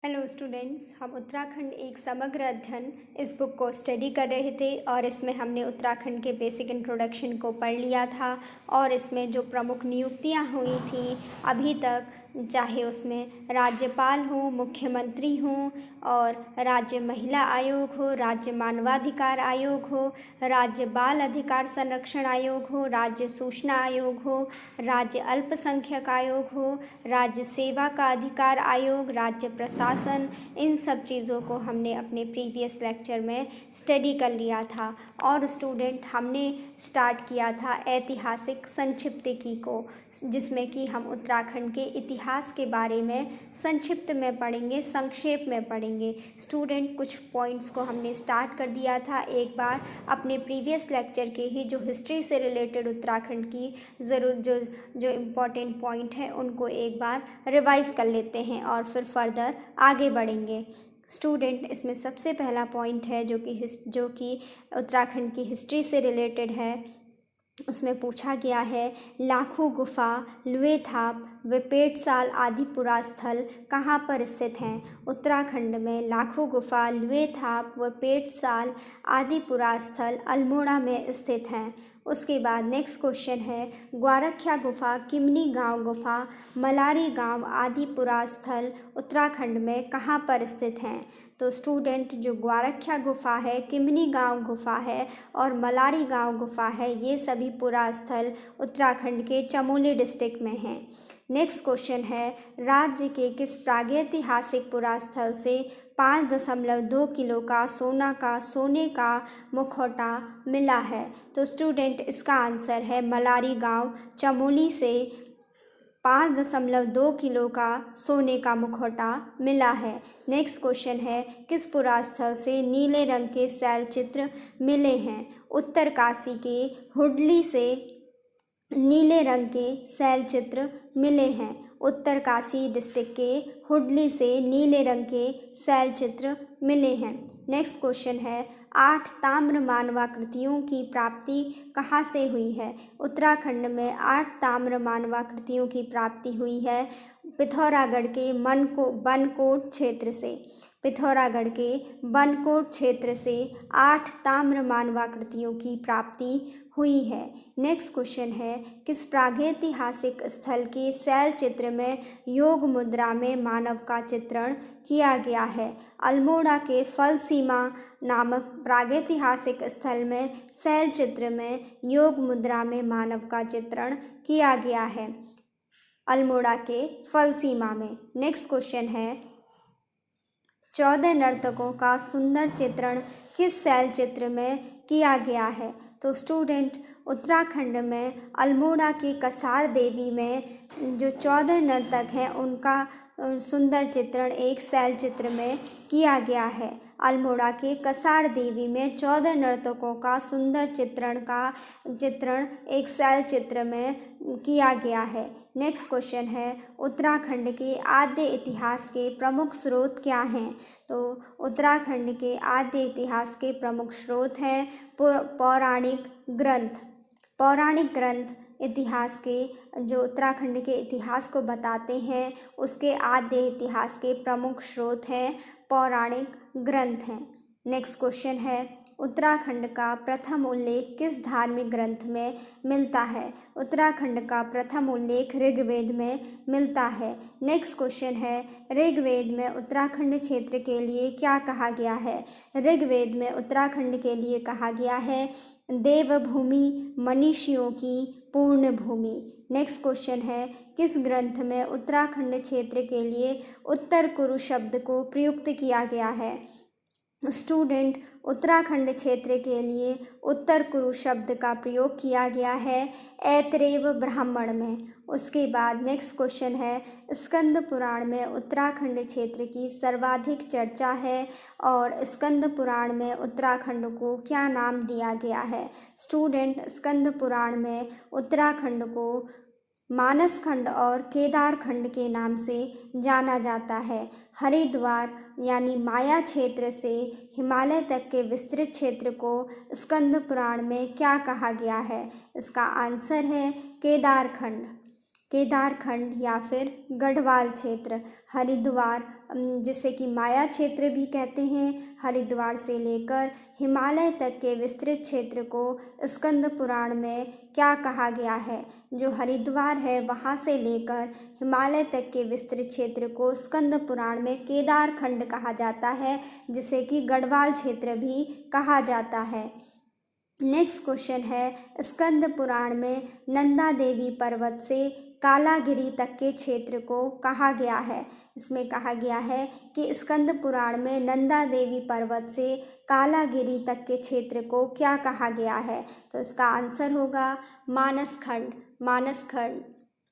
Hello students, हम उत्तराखंड एक समग्र अध्ययन इस बुक को स्टडी कर रहे थे और इसमें हमने उत्तराखंड के बेसिक इंट्रोडक्शन को पढ़ लिया था और इसमें जो प्रमुख नियुक्तियां हुई थी अभी तक, चाहे उसमें राज्यपाल हो, मुख्यमंत्री हों और राज्य महिला आयोग हो, राज्य मानवाधिकार आयोग हो, राज्य बाल अधिकार संरक्षण आयोग हो, राज्य सूचना आयोग हो, राज्य अल्पसंख्यक आयोग हो, राज्य सेवा का अधिकार आयोग, राज्य प्रशासन, इन सब चीज़ों को हमने अपने प्रीवियस लेक्चर में स्टडी कर लिया था। और स्टूडेंट, हमने स्टार्ट किया था ऐतिहासिक संक्षिप्तिकी को, जिसमें कि हम उत्तराखंड के इतिहास के बारे में संक्षिप्त में पढ़ेंगे, संक्षेप में पढ़ेंगे। स्टूडेंट, कुछ पॉइंट्स को हमने स्टार्ट कर दिया था एक बार अपने प्रीवियस लेक्चर के ही, जो हिस्ट्री से रिलेटेड उत्तराखंड की जो इम्पॉर्टेंट पॉइंट है उनको एक बार रिवाइज कर लेते हैं और फिर फर्दर आगे बढ़ेंगे। स्टूडेंट, इसमें सबसे पहला पॉइंट है जो कि उत्तराखंड की हिस्ट्री से रिलेटेड है। उसमें पूछा गया है, लाखों गुफा, लुएथाप व पेटसाल आदि पुरास्थल कहाँ पर स्थित हैं? उत्तराखंड में लाखों गुफा, लुएथाप व पेटसाल आदि पुरास्थल अल्मोड़ा में स्थित हैं। उसके बाद नेक्स्ट क्वेश्चन है, ग्वारख्या गुफा, किमनी गांव गुफा, मलारी गांव आदि पुरास्थल उत्तराखंड में कहाँ पर स्थित हैं? तो स्टूडेंट, जो ग्वारख्या गुफा है, किमनी गांव गुफा है और मलारी गांव गुफा है, ये सभी पुरास्थल उत्तराखंड के चमोली डिस्ट्रिक्ट में हैं। नेक्स्ट क्वेश्चन है, राज्य के किस प्रागैतिहासिक पुरास्थल से 5.2 किलो का सोने का मुखौटा मिला है? तो स्टूडेंट, इसका आंसर है मलारी गांव चमोली से 5.2 किलो का सोने का मुखौटा मिला है। नेक्स्ट क्वेश्चन है, किस पुरास्थल से नीले रंग के शैल चित्र मिले हैं? उत्तरकाशी के हुडली से नीले रंग के शैल चित्र मिले हैं। उत्तरकाशी डिस्ट्रिक्ट के हुडली से नीले रंग के शैल चित्र मिले हैं। नेक्स्ट क्वेश्चन है, 8 ताम्र मानवाकृतियों की प्राप्ति कहाँ से हुई है? उत्तराखंड में 8 ताम्र मानवाकृतियों की प्राप्ति हुई है पिथौरागढ़ के बनकोट क्षेत्र से। पिथौरागढ़ के बनकोट क्षेत्र से 8 ताम्र मानवाकृतियों की प्राप्ति हुई है। नेक्स्ट क्वेश्चन है, किस प्रागैतिहासिक स्थल के शैल चित्र में योग मुद्रा में मानव का चित्रण किया गया है? अल्मोड़ा के फलसीमा नामक प्रागैतिहासिक स्थल में शैल चित्र में योग मुद्रा में मानव का चित्रण किया गया है, अल्मोड़ा के फलसीमा में। नेक्स्ट क्वेश्चन है, 14 नर्तकों का सुंदर चित्रण किस शैल चित्र में किया गया है? तो स्टूडेंट, उत्तराखंड में अल्मोड़ा की कसार देवी में जो 14 नर्तक हैं उनका सुंदर चित्रण एक शैल चित्र में किया गया है। अल्मोड़ा के कसार देवी में 14 नर्तकों का सुंदर चित्रण एक शैल चित्र में किया गया है। नेक्स्ट क्वेश्चन है, उत्तराखंड के आद्य इतिहास के प्रमुख स्रोत क्या हैं? तो उत्तराखंड के आद्य इतिहास के प्रमुख स्रोत हैं पौराणिक ग्रंथ इतिहास के, जो उत्तराखंड के इतिहास को बताते हैं, उसके आद्य इतिहास के प्रमुख स्रोत हैं पौराणिक ग्रंथ हैं। नेक्स्ट क्वेश्चन है, उत्तराखंड का प्रथम उल्लेख किस धार्मिक ग्रंथ में मिलता है? उत्तराखंड का प्रथम उल्लेख ऋग्वेद में मिलता है। नेक्स्ट क्वेश्चन है, ऋग्वेद में उत्तराखंड क्षेत्र के लिए क्या कहा गया है? ऋग्वेद में उत्तराखंड के लिए कहा गया है, देवभूमि, मनीषियों की पूर्ण भूमि। नेक्स्ट क्वेश्चन है, किस ग्रंथ में उत्तराखंड क्षेत्र के लिए उत्तर कुरु शब्द को प्रयुक्त किया गया है? स्टूडेंट, उत्तराखंड क्षेत्र के लिए उत्तर कुरु शब्द का प्रयोग किया गया है ऐतरेय ब्राह्मण में। उसके बाद नेक्स्ट क्वेश्चन है, स्कंद पुराण में उत्तराखंड क्षेत्र की सर्वाधिक चर्चा है और स्कंद पुराण में उत्तराखंड को क्या नाम दिया गया है? स्टूडेंट, स्कंद पुराण में उत्तराखंड को मानसखंड और केदारखंड के नाम से जाना जाता है। हरिद्वार यानी माया क्षेत्र से हिमालय तक के विस्तृत क्षेत्र को स्कंद पुराण में क्या कहा गया है? इसका आंसर है केदारखंड या फिर गढ़वाल क्षेत्र। हरिद्वार जिसे कि माया क्षेत्र भी कहते हैं, हरिद्वार से लेकर हिमालय तक के विस्तृत क्षेत्र को स्कंद पुराण में क्या कहा गया है? जो हरिद्वार है वहाँ से लेकर हिमालय तक के विस्तृत क्षेत्र को स्कंद पुराण में केदार खंड कहा जाता है, जिसे कि गढ़वाल क्षेत्र भी कहा जाता है। नेक्स्ट क्वेश्चन है, स्कंद पुराण में नंदा देवी पर्वत से कालागिरी तक के क्षेत्र को कहा गया है। इसमें कहा गया है कि स्कंद पुराण में नंदा देवी पर्वत से कालागिरी तक के क्षेत्र को क्या कहा गया है? तो इसका आंसर होगा मानस खंड।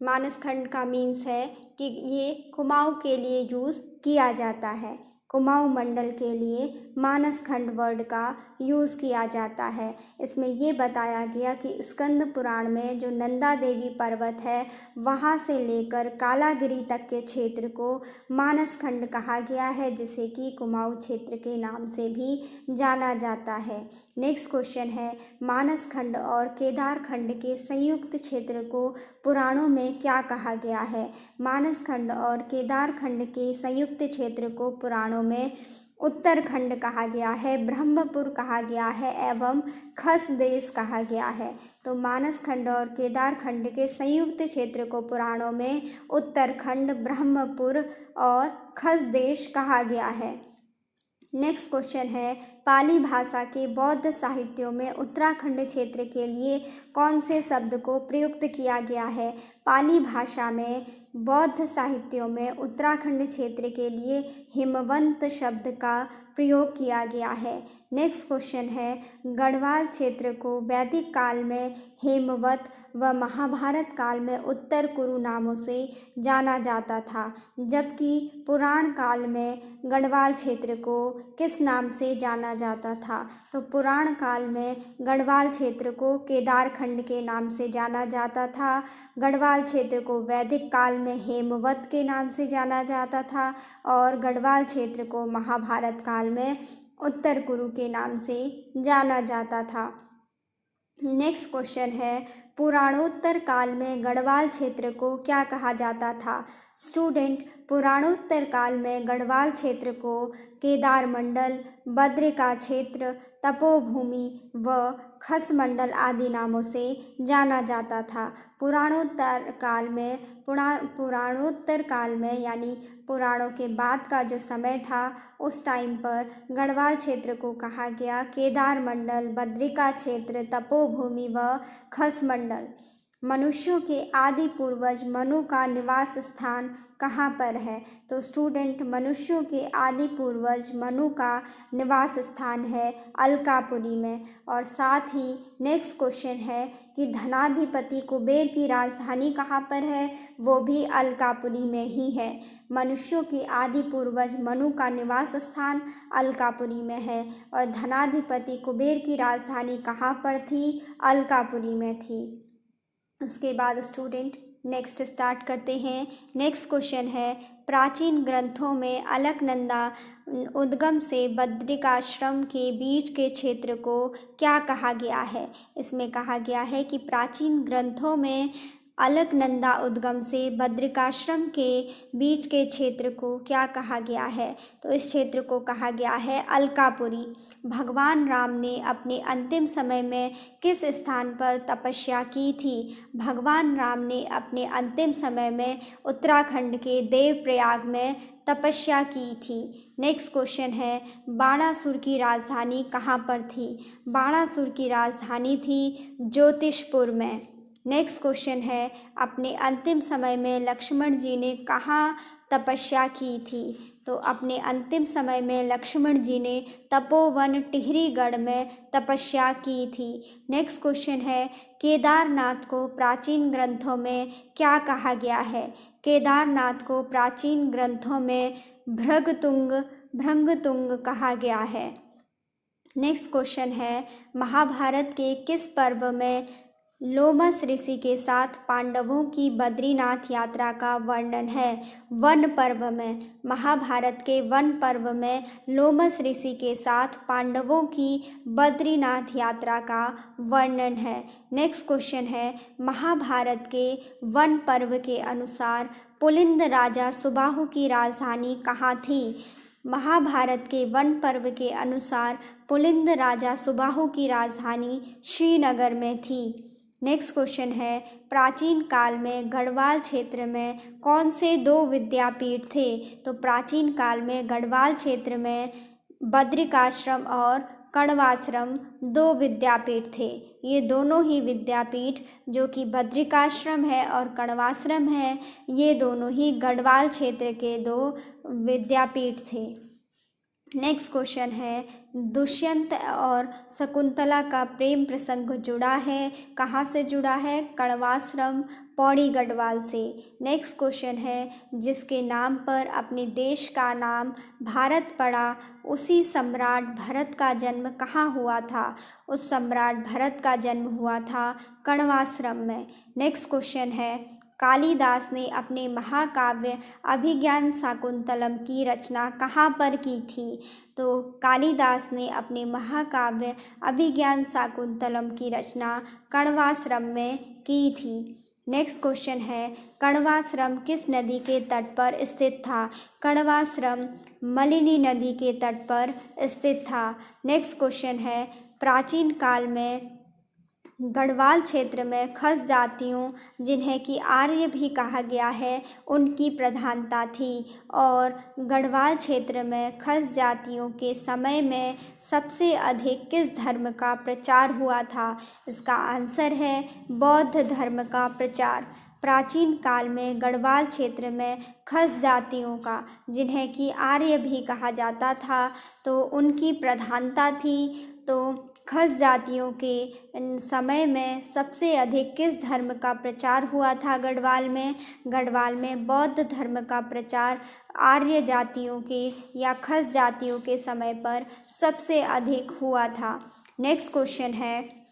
मानस खंड का मीन्स है कि ये कुमाऊं के लिए यूज़ किया जाता है। कुमाऊं मंडल के लिए मानस खंड वर्ड का यूज़ किया जाता है। इसमें ये बताया गया कि स्कंद पुराण में जो नंदा देवी पर्वत है वहाँ से लेकर कालागिरी तक के क्षेत्र को मानस खंड कहा गया है, जिसे कि कुमाऊं क्षेत्र के नाम से भी जाना जाता है। नेक्स्ट क्वेश्चन है, मानस खंड और केदार खंड के संयुक्त क्षेत्र को पुराणों में क्या कहा गया है? मानस खंड और केदार खंड के संयुक्त क्षेत्र को पुराणों में उत्तरखंड कहा गया है, ब्रह्मपुर कहा गया है एवं खस देश कहा गया है। तो मानस खंड और केदार खंड के संयुक्त क्षेत्र को पुराणों में उत्तरखंड, ब्रह्मपुर और खस देश कहा गया है। नेक्स्ट क्वेश्चन है, पाली भाषा के बौद्ध साहित्यों में उत्तराखंड क्षेत्र के लिए कौन से शब्द को प्रयुक्त किया गया है? पाली भाषा में बौद्ध साहित्यों में उत्तराखंड क्षेत्र के लिए हिमवंत शब्द का प्रयोग किया गया है। नेक्स्ट क्वेश्चन है, गढ़वाल क्षेत्र को वैदिक काल में हेमवत व महाभारत काल में उत्तर कुरु नामों से जाना जाता था, जबकि पुराण काल में गढ़वाल क्षेत्र को किस नाम से जाना जाता था? तो पुराण काल में गढ़वाल क्षेत्र को केदार खंड के नाम से जाना जाता था, गढ़वाल क्षेत्र को वैदिक काल में हेमवत के नाम से जाना जाता था और गढ़वाल क्षेत्र को महाभारत काल में उत्तर कुरु के नाम से जाना जाता था। नेक्स्ट क्वेश्चन है, पुराणोत्तर काल में गढ़वाल क्षेत्र को क्या कहा जाता था? स्टूडेंट, पुराणोत्तर काल में गढ़वाल क्षेत्र को केदार मंडल, बद्रिका क्षेत्र, तपोभूमि व खस मंडल आदि नामों से जाना जाता था। पुराणोत्तर काल में यानी पुराणों के बाद का जो समय था उस टाइम पर गढ़वाल क्षेत्र को कहा गया केदार मंडल, बद्रिका क्षेत्र, तपोभूमि व खस मंडल। मनुष्यों के आदि पूर्वज मनु का निवास स्थान कहाँ पर है? तो स्टूडेंट, मनुष्यों के आदि पूर्वज मनु का निवास स्थान है अलकापुरी में। और साथ ही नेक्स्ट क्वेश्चन है कि धनाधिपति कुबेर की राजधानी कहाँ पर है? वो भी अलकापुरी में ही है। मनुष्यों के आदि पूर्वज मनु का निवास स्थान अलकापुरी में है और धनाधिपति कुबेर की राजधानी कहाँ पर थी? अलकापुरी में थी। उसके बाद स्टूडेंट नेक्स्ट स्टार्ट करते हैं। नेक्स्ट क्वेश्चन है, प्राचीन ग्रंथों में अलकनंदा उद्गम से बद्रिकाश्रम के बीच के क्षेत्र को क्या कहा गया है? इसमें कहा गया है कि प्राचीन ग्रंथों में अलकनंदा उद्गम से बद्रिकाश्रम के बीच के क्षेत्र को क्या कहा गया है? तो इस क्षेत्र को कहा गया है अलकापुरी। भगवान राम ने अपने अंतिम समय में किस स्थान पर तपस्या की थी? भगवान राम ने अपने अंतिम समय में उत्तराखंड के देवप्रयाग में तपस्या की थी। नेक्स्ट क्वेश्चन है, बाणासुर की राजधानी कहाँ पर थी? बाणासुर की राजधानी थी ज्योतिषपुर में। नेक्स्ट क्वेश्चन है, अपने अंतिम समय में लक्ष्मण जी ने कहाँ तपस्या की थी? तो अपने अंतिम समय में लक्ष्मण जी ने तपोवन टिहरीगढ़ में तपस्या की थी। नेक्स्ट क्वेश्चन है, केदारनाथ को प्राचीन ग्रंथों में क्या कहा गया है? केदारनाथ को प्राचीन ग्रंथों में भृंगतुंग कहा गया है। नेक्स्ट क्वेश्चन है, महाभारत के किस पर्व में लोमस ऋषि के साथ पांडवों की बद्रीनाथ यात्रा का वर्णन है। वन पर्व में, महाभारत के वन पर्व में लोमस ऋषि के साथ पांडवों की बद्रीनाथ यात्रा का वर्णन है। नेक्स्ट क्वेश्चन है, महाभारत के वन पर्व के अनुसार पुलिंद राजा सुबाहु की राजधानी कहाँ थी? महाभारत के वन पर्व के अनुसार पुलिंद राजा सुबाहु की राजधानी श्रीनगर में थी। नेक्स्ट क्वेश्चन है, प्राचीन काल में गढ़वाल क्षेत्र में कौन से दो विद्यापीठ थे? तो प्राचीन काल में गढ़वाल क्षेत्र में बद्रिकाश्रम और कण्वाश्रम दो विद्यापीठ थे। ये दोनों ही विद्यापीठ जो कि बद्रिकाश्रम है और कण्वाश्रम है, ये दोनों ही गढ़वाल क्षेत्र के दो विद्यापीठ थे। नेक्स्ट क्वेश्चन है, दुष्यंत और शकुंतला का प्रेम प्रसंग जुड़ा है, कहाँ से जुड़ा है? कण्वाश्रम पौड़ी गढ़वाल से। नेक्स्ट क्वेश्चन है, जिसके नाम पर अपने देश का नाम भारत पड़ा, उसी सम्राट भरत का जन्म कहाँ हुआ था? उस सम्राट भरत का जन्म हुआ था कण्वाश्रम में। नेक्स्ट क्वेश्चन है, कालिदास ने अपने महाकाव्य अभिज्ञान शाकुंतलम की रचना कहाँ पर की थी? तो कालिदास ने अपने महाकाव्य अभिज्ञान शाकुंतलम की रचना कण्वाश्रम में की थी। नेक्स्ट क्वेश्चन है, कण्वाश्रम किस नदी के तट पर स्थित था? कण्वाश्रम मलिनी नदी के तट पर स्थित था। नेक्स्ट क्वेश्चन है, प्राचीन काल में गढ़वाल क्षेत्र में खस जातियों, जिन्हें कि आर्य भी कहा गया है, उनकी प्रधानता थी। और गढ़वाल क्षेत्र में खस जातियों के समय में सबसे अधिक किस धर्म का प्रचार हुआ था? इसका आंसर है बौद्ध धर्म का प्रचार। प्राचीन काल में गढ़वाल क्षेत्र में खस जातियों का, जिन्हें कि आर्य भी कहा जाता था, तो उनकी प्रधानता थी। तो खस जातियों के समय में सबसे अधिक किस धर्म का प्रचार हुआ था गढ़वाल में? गढ़वाल में बौद्ध धर्म का प्रचार आर्य जातियों के या खस जातियों के समय पर सबसे अधिक हुआ था। नेक्स्ट क्वेश्चन है,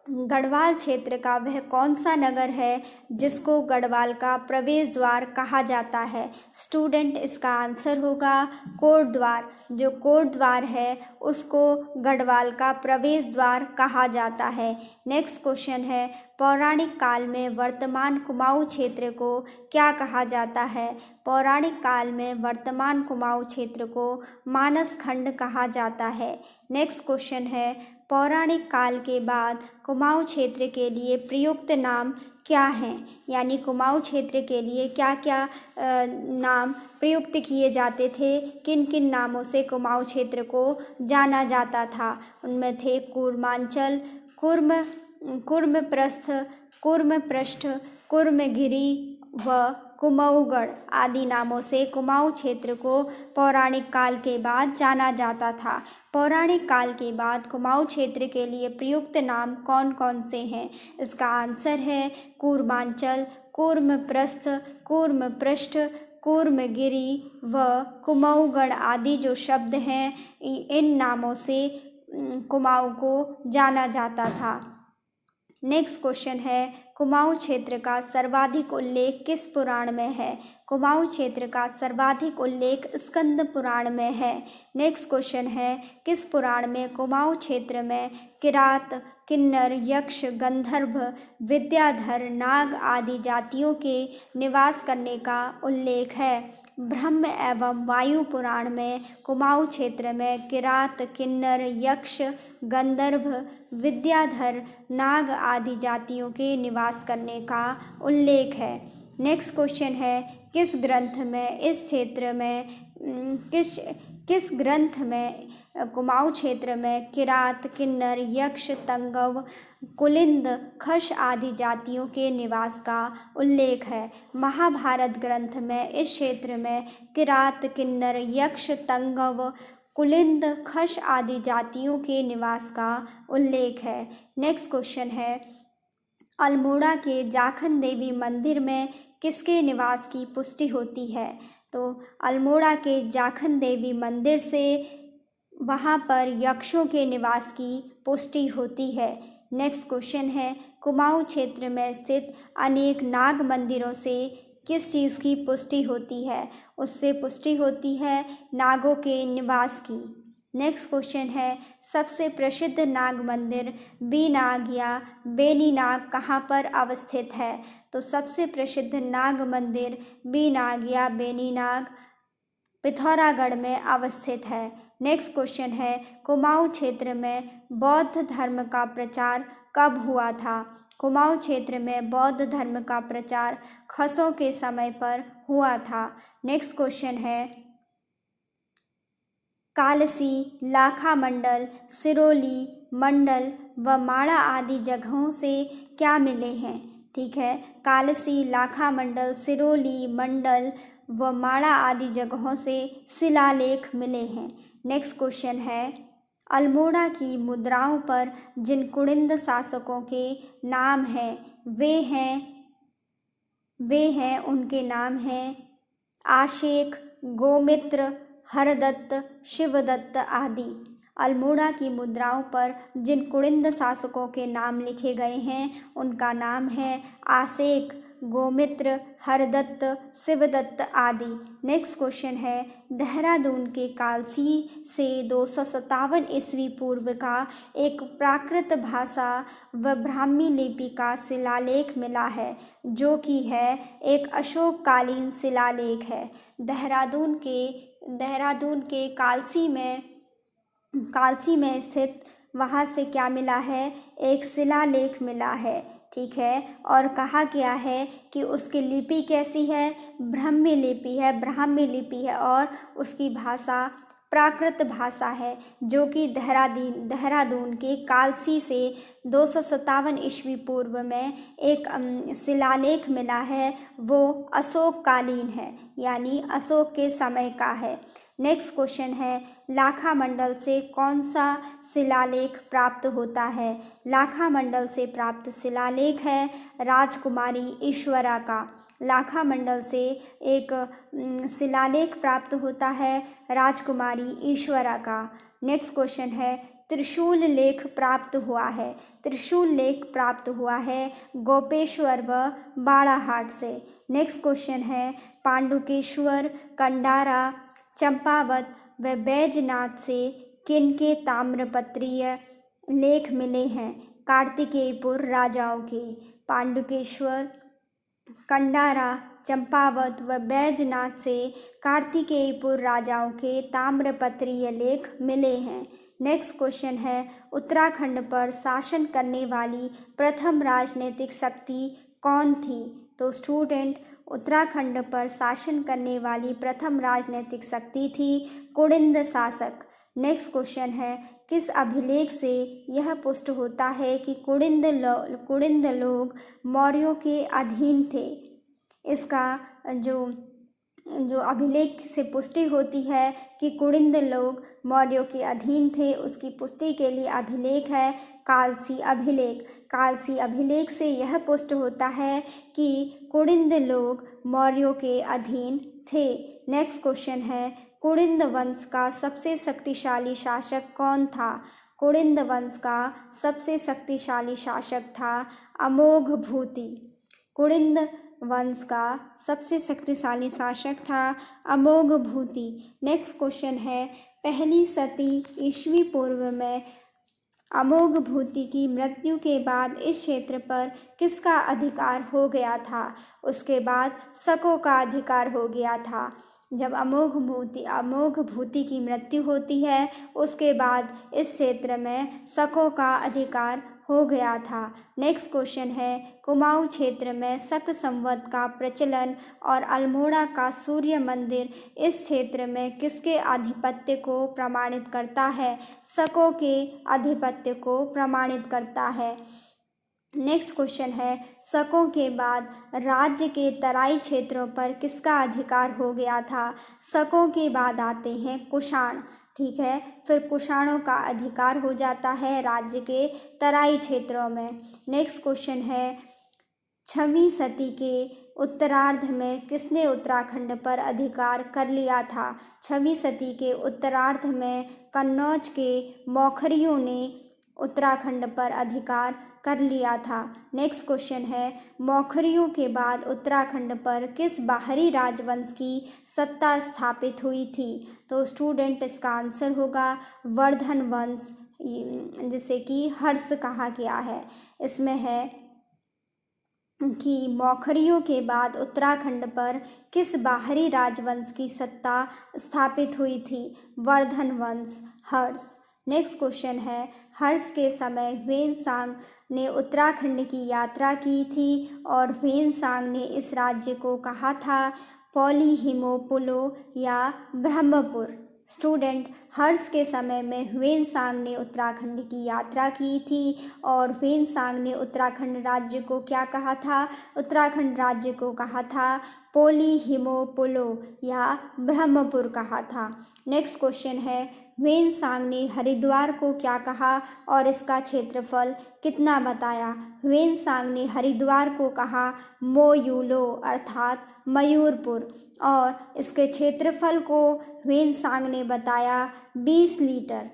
गढ़वाल क्षेत्र का वह कौन सा नगर है जिसको गढ़वाल का प्रवेश द्वार कहा जाता है? स्टूडेंट, इसका आंसर होगा कोटद्वार। जो कोटद्वार है उसको गढ़वाल का प्रवेश द्वार कहा जाता है। नेक्स्ट क्वेश्चन है, पौराणिक काल में वर्तमान कुमाऊं क्षेत्र को क्या कहा जाता है? पौराणिक काल में वर्तमान कुमाऊं क्षेत्र को मानस खंड कहा जाता है। नेक्स्ट क्वेश्चन है, पौराणिक काल के बाद कुमाऊं क्षेत्र के लिए प्रयुक्त नाम क्या हैं? यानी कुमाऊं क्षेत्र के लिए क्या क्या नाम प्रयुक्त किए जाते थे? किन किन नामों से कुमाऊं क्षेत्र को जाना जाता था? उनमें थे कूर्मांचल, कुर्मप्रस्थ, कुर्मपृष्ठ, कुर्मगिरी व कुमाऊगढ़ आदि नामों से कुमाऊं क्षेत्र को पौराणिक काल के बाद जाना जाता था। पौराणिक काल के बाद कुमाऊं क्षेत्र के लिए प्रयुक्त नाम कौन कौन से हैं? इसका आंसर है कूर्मांचल, कूर्मप्रस्थ, कूर्मपृष्ठ, कूर्मगिरी व कुमाऊगढ़ आदि जो शब्द हैं, इन नामों से कुमाऊं को जाना जाता था। नेक्स्ट क्वेश्चन है, कुमाऊं क्षेत्र का सर्वाधिक उल्लेख किस पुराण में है? कुमाऊं क्षेत्र का सर्वाधिक उल्लेख स्कंद पुराण में है। नेक्स्ट क्वेश्चन है, किस पुराण में कुमाऊं क्षेत्र में किरात, किन्नर, यक्ष, गंधर्व, विद्याधर, नाग आदि जातियों के निवास करने का उल्लेख है? ब्रह्म एवं वायु पुराण में कुमाऊं क्षेत्र में किरात, किन्नर, यक्ष, गंधर्व, विद्याधर, नाग आदि जातियों के निवास करने का उल्लेख है। नेक्स्ट क्वेश्चन है, किस ग्रंथ में इस क्षेत्र में किस ग्रंथ में कुमाऊं क्षेत्र में किरात, किन्नर, यक्ष, तंगव, कुलिंद, खश आदि जातियों के निवास का उल्लेख है? महाभारत ग्रंथ में इस क्षेत्र में किरात, किन्नर, यक्ष, तंगव, कुलिंद, खश आदि जातियों के निवास का उल्लेख है। नेक्स्ट क्वेश्चन है, अल्मोड़ा के जाखन देवी मंदिर में किसके निवास की पुष्टि होती है? तो अल्मोड़ा के जाखन देवी मंदिर से वहाँ पर यक्षों के निवास की पुष्टि होती है। नेक्स्ट क्वेश्चन है, कुमाऊं क्षेत्र में स्थित अनेक नाग मंदिरों से किस चीज़ की पुष्टि होती है? उससे पुष्टि होती है नागों के निवास की। नेक्स्ट क्वेश्चन है, सबसे प्रसिद्ध नाग मंदिर बीनाग या बेनीनाग कहाँ पर अवस्थित है? तो सबसे प्रसिद्ध नाग मंदिर बीनाग या बेनीनाग पिथौरागढ़ में अवस्थित है। नेक्स्ट क्वेश्चन है, कुमाऊं क्षेत्र में बौद्ध धर्म का प्रचार कब हुआ था? कुमाऊं क्षेत्र में बौद्ध धर्म का प्रचार खसों के समय पर हुआ था। नेक्स्ट क्वेश्चन है, कालसी, लाखा मंडल, सिरोली मंडल व माड़ा आदि जगहों से क्या मिले हैं? ठीक है, कालसी, लाखा मंडल, सिरोली मंडल व माड़ा आदि जगहों से शिलालेख मिले हैं। नेक्स्ट क्वेश्चन है, अल्मोड़ा की मुद्राओं पर जिन कुड़िंद शासकों के नाम हैं वे हैं उनके नाम हैं आशेक, गोमित्र, हरदत्त, शिवदत्त आदि। अल्मोड़ा की मुद्राओं पर जिन कुड़िंद शासकों के नाम लिखे गए हैं उनका नाम है आशेक, गोमित्र, हरदत्त, शिवदत्त आदि। नेक्स्ट क्वेश्चन है, देहरादून के कालसी से 257 ईस्वी पूर्व का एक प्राकृत भाषा व ब्राह्मी लिपि का शिलालेख मिला है जो कि है एक अशोककालीन शिलालेख है। देहरादून के कालसी में स्थित वहाँ से क्या मिला है? एक शिलालेख मिला है। ठीक है, और कहा गया है कि उसकी लिपि कैसी है? ब्राह्मी लिपि है और उसकी भाषा प्राकृत भाषा है जो कि देहरादून के कालसी से 257 ईस्वी पूर्व में एक शिलालेख मिला है, वो अशोककालीन है यानी अशोक के समय का है। नेक्स्ट क्वेश्चन है, लाखा मंडल से कौन सा शिलालेख प्राप्त होता है? लाखा मंडल से प्राप्त शिलालेख है राजकुमारी ईश्वरा का। लाखा मंडल से एक शिलालेख प्राप्त होता है राजकुमारी ईश्वरा का। नेक्स्ट क्वेश्चन है, त्रिशूल लेख प्राप्त हुआ है गोपेश्वर व बाड़ाहाट से। नेक्स्ट क्वेश्चन है, पांडुकेश्वर, कंडारा, चंपावत व बैजनाथ से किनके ताम्रपत्रीय लेख मिले हैं? कार्तिकेयपुर राजाओं के। पांडुकेश्वर, कंडारा, चंपावत व बैजनाथ से कार्तिकेयपुर राजाओं के ताम्रपत्रीय लेख मिले हैं। नेक्स्ट क्वेश्चन है, उत्तराखंड पर शासन करने वाली प्रथम राजनीतिक शक्ति कौन थी? तो स्टूडेंट, उत्तराखंड पर शासन करने वाली प्रथम राजनीतिक शक्ति थी कुड़िंद शासक। नेक्स्ट क्वेश्चन है, किस अभिलेख से यह पुष्ट होता है कि कुड़िंद लोग मौर्यों के अधीन थे? इसका जो अभिलेख से पुष्टि होती है कि कुड़िंद लोग मौर्यों के अधीन थे, उसकी पुष्टि के लिए अभिलेख है कालसी अभिलेख। कालसी अभिलेख से यह पुष्ट होता है कि कुड़िंद लोग मौर्यों के अधीन थे। नेक्स्ट क्वेश्चन है, कुड़िंद वंश का सबसे शक्तिशाली शासक कौन था? कुड़िंद वंश का सबसे शक्तिशाली शासक था अमोघभूति। कुड़िंद वंश का सबसे शक्तिशाली शासक था अमोघभूति। नेक्स्ट क्वेश्चन है, पहली शती ईस्वी पूर्व में अमोघभूति की मृत्यु के बाद इस क्षेत्र पर किसका अधिकार हो गया था? उसके बाद शकों का अधिकार हो गया था। जब अमोघभूति की मृत्यु होती है उसके बाद इस क्षेत्र में शकों का अधिकार हो गया था। नेक्स्ट क्वेश्चन है, कुमाऊं क्षेत्र में शक संवत का प्रचलन और अल्मोड़ा का सूर्य मंदिर इस क्षेत्र में किसके आधिपत्य को प्रमाणित करता है? शकों के आधिपत्य को प्रमाणित करता है। नेक्स्ट क्वेश्चन है, शकों के बाद राज्य के तराई क्षेत्रों पर किसका अधिकार हो गया था? शकों के बाद आते हैं कुषाण। ठीक है, फिर कुषाणों का अधिकार हो जाता है राज्य के तराई क्षेत्रों में। नेक्स्ट क्वेश्चन है, 6वीं सदी के उत्तरार्ध में किसने उत्तराखंड पर अधिकार कर लिया था? 6वीं सदी के उत्तरार्ध में कन्नौज के मौखरियों ने उत्तराखंड पर अधिकार कर लिया था। नेक्स्ट क्वेश्चन है, मौखरियों के बाद उत्तराखंड पर किस बाहरी राजवंश की सत्ता स्थापित हुई थी? तो स्टूडेंट इसका आंसर होगा वर्धन वंश, जिसे कि हर्ष कहा गया है। इसमें है कि मौखरियों के बाद उत्तराखंड पर किस बाहरी राजवंश की सत्ता स्थापित हुई थी? वर्धन वंश, हर्ष। नेक्स्ट क्वेश्चन है, हर्ष के समय ह्वेनसांग ने उत्तराखंड की यात्रा की थी और ह्वेनसांग ने इस राज्य को कहा था पॉलीहिमोपुलो या ब्रह्मपुर। स्टूडेंट, हर्ष के समय में ह्वेनसांग ने उत्तराखंड की यात्रा की थी और ह्वेनसांग ने उत्तराखंड राज्य को क्या कहा था? उत्तराखंड राज्य को कहा था पॉलीहिमोपुलो या ब्रह्मपुर कहा था। नेक्स्ट क्वेश्चन है, ह्वेनसांग ने हरिद्वार को क्या कहा और इसका क्षेत्रफल कितना बताया? ह्वेनसांग ने हरिद्वार को कहा मोयुलो अर्थात मयूरपुर और इसके क्षेत्रफल को ह्वेनसांग ने बताया 20 लीटर।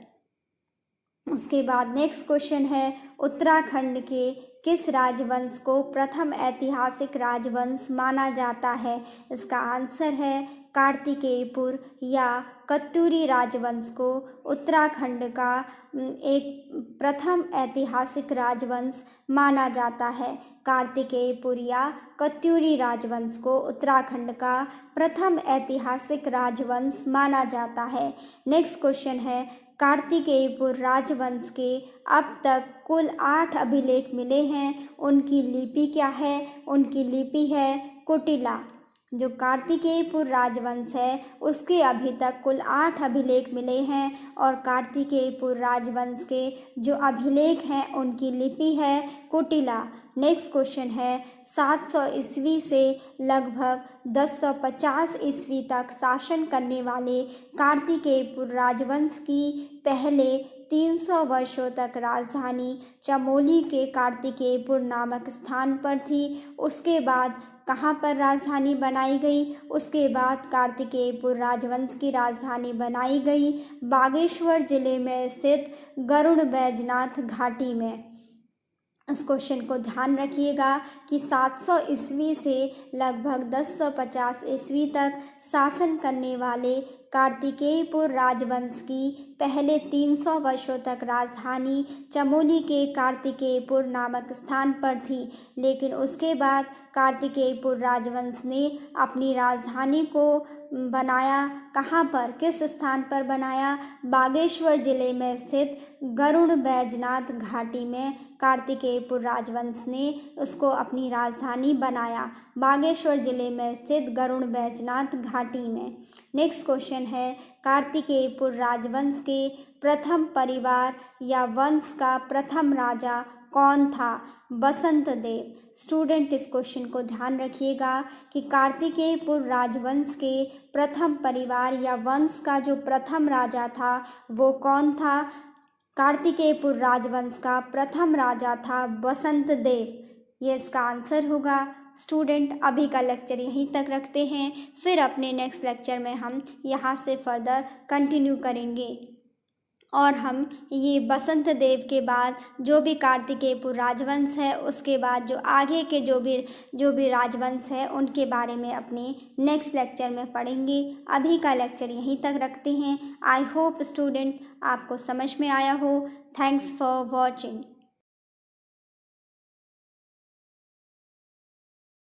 उसके बाद नेक्स्ट क्वेश्चन है, उत्तराखंड के किस राजवंश को प्रथम ऐतिहासिक राजवंश माना जाता है? इसका आंसर है कार्तिकेयपुर या कत्यूरी राजवंश को उत्तराखंड का एक प्रथम ऐतिहासिक राजवंश माना जाता है। कार्तिकेयपुर या कत्यूरी राजवंश को उत्तराखंड का प्रथम ऐतिहासिक राजवंश माना जाता है। नेक्स्ट क्वेश्चन है, कार्तिकेयपुर राजवंश के अब तक कुल 8 अभिलेख मिले हैं, उनकी लिपि क्या है? उनकी लिपि है कुटिला। जो कार्तिकेयपुर राजवंश है उसके अभी तक कुल 8 अभिलेख मिले हैं और कार्तिकेयपुर राजवंश के जो अभिलेख हैं उनकी लिपि है कुटिला। नेक्स्ट क्वेश्चन है, 700 ईस्वी से लगभग 1050 ईस्वी तक शासन करने वाले कार्तिकेयपुर राजवंश की पहले 300 वर्षों तक राजधानी चमोली के कार्तिकेयपुर नामक स्थान पर थी। उसके बाद कहाँ पर राजधानी बनाई गई? उसके बाद कार्तिकेयपुर राजवंश की राजधानी बनाई गई बागेश्वर जिले में स्थित गरुड़ बैजनाथ घाटी में। इस क्वेश्चन को ध्यान रखिएगा कि 700 ईस्वी से लगभग 1050 ईस्वी तक शासन करने वाले कार्तिकेयपुर राजवंश की पहले 300 वर्षों तक राजधानी चमोली के कार्तिकेयपुर नामक स्थान पर थी, लेकिन उसके बाद कार्तिकेयपुर राजवंश ने अपनी राजधानी को बनाया कहाँ पर, किस स्थान पर बनाया? बागेश्वर जिले में स्थित गरुड़ बैजनाथ घाटी में कार्तिकेयपुर राजवंश ने उसको अपनी राजधानी बनाया, बागेश्वर जिले में स्थित गरुड़ बैजनाथ घाटी में। नेक्स्ट क्वेश्चन है, कार्तिकेयपुर राजवंश के प्रथम परिवार या वंश का प्रथम राजा कौन था? बसंत देव। स्टूडेंट, इस क्वेश्चन को ध्यान रखिएगा कि कार्तिकेयपुर राजवंश के प्रथम परिवार या वंश का जो प्रथम राजा था वो कौन था? कार्तिकेयपुर राजवंश का प्रथम राजा था बसंत देव। ये इसका आंसर होगा। स्टूडेंट, अभी का लेक्चर यहीं तक रखते हैं, फिर अपने नेक्स्ट लेक्चर में हम यहाँ से फर्दर कंटिन्यू करेंगे और हम ये बसंत देव के बाद जो भी कार्तिकेयपुर राजवंश है उसके बाद जो आगे के जो भी राजवंश है उनके बारे में अपने नेक्स्ट लेक्चर में पढ़ेंगे। अभी का लेक्चर यहीं तक रखते हैं। आई होप स्टूडेंट आपको समझ में आया हो। Thanks for watching.